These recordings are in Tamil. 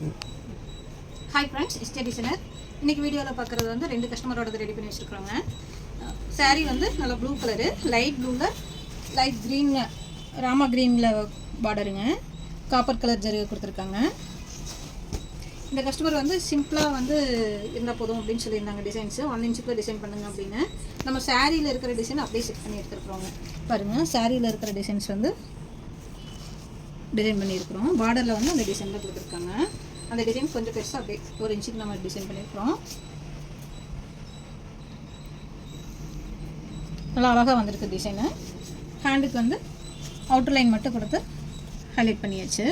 Hi friends, இஸ்டே designer. இன்றைக்கி வீடியோவில் பார்க்குறது வந்து 2 கஸ்டமரோட ரெடி பண்ணி வச்சுருக்குறோங்க. சாரீ வந்து நல்லா ப்ளூ கலரு, லைட் ப்ளூவில் லைட் க்ரீன், ராமா க்ரீனில் பார்டருங்க. காப்பர் கலர் ஜரிகை கொடுத்துருக்காங்க. இந்த கஸ்டமர் வந்து சிம்பிளாக வந்து இருந்தால் போதும் அப்படின்னு சொல்லியிருந்தாங்க. டிசைன்ஸு 1 இன்ச்சுக்குள்ளே டிசைன் பண்ணுங்க அப்படின்னு. நம்ம சாரியில் இருக்கிற டிசைன் அப்படியே செட் பண்ணி எடுத்துருக்குறோங்க. பாருங்கள், சாரியில் இருக்கிற டிசைன்ஸ் வந்து டிசைன் பண்ணியிருக்கிறோம். பார்டரில் வந்து அந்த டிசைனில் கொடுத்துருக்காங்க. அந்த டிசைன் கொஞ்சம் பெருசாக அப்படியே 1 இன்ச்சுக்கு நம்ம டிசைன் பண்ணியிருக்கிறோம். நல்லா அழகாக வந்திருக்கு டிசைனு. ஹேண்டுக்கு வந்து அவுட்டர் லைன் மட்டும் கொடுத்து ஹைலைட் பண்ணியாச்சு.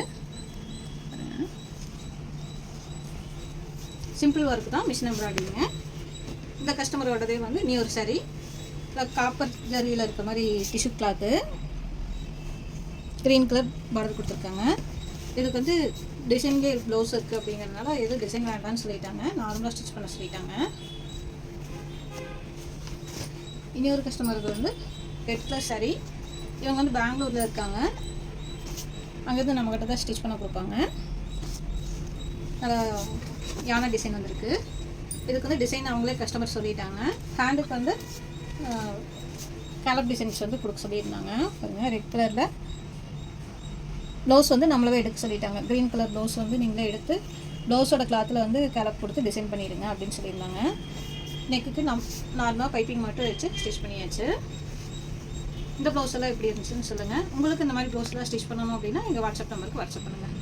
சிம்பிள் ஒர்க் தான், மிஷின் எம்ப்ராய்டரிங்க. இந்த கஸ்டமரோடதே வந்து நியூ ஒரு சாரீ, காப்பர் ஜரியில் இருக்க மாதிரி tissue cloth, green colour border கொடுத்துருக்காங்க. இதுக்கு வந்து டிசைன்லேயே ப்ளவுஸ் இருக்குது அப்படிங்கிறதுனால எதுவும் டிசைன் வேண்டாம்னு சொல்லிட்டாங்க. நார்மலாக ஸ்டிச் பண்ண சொல்லிட்டாங்க. இன்னொரு கஸ்டமருக்கு வந்து ரெட் கலர் சாரீ. இவங்க வந்து பெங்களூரில் இருக்காங்க. அங்கேருந்து நம்மக்கிட்ட தான் ஸ்டிச் பண்ண கொடுப்பாங்க. நல்லா யானை டிசைன் வந்திருக்கு. இதுக்கு வந்து டிசைன் அவங்களே கஸ்டமர் சொல்லிட்டாங்க. ஹேண்டுக்கு வந்து கலர் டிசைன்ஸ் வந்து கொடுக்க சொல்லியிருந்தாங்க. பாருங்கள், ரெட் கலரில் ப்ளவுஸ் வந்து நம்மளவே எடுக்க சொல்லிட்டாங்க. க்ரீன் கலர் ப்ளவுஸ் வந்து நீங்களே எடுத்து ப்ளவுஸோட கிளாத்தில் வந்து கலர் கொடுத்து டிசைன் பண்ணிடுங்க அப்படின்னு சொல்லியிருந்தாங்க. நெக்குக்கு நார்மலாக பைப்பிங் மட்டும் வச்சு ஸ்டிச் பண்ணியாச்சு. இந்த ப்ளவுஸ் எல்லாம் எப்படி இருந்துச்சுன்னு சொல்லுங்கள். உங்களுக்கு இந்த மாதிரி ப்ளவுஸ்லாம் ஸ்டிச் பண்ணணும் அப்படின்னா எங்கள் வாட்ஸ்அப் நம்பருக்கு வாட்ஸ்அப் பண்ணுங்கள்.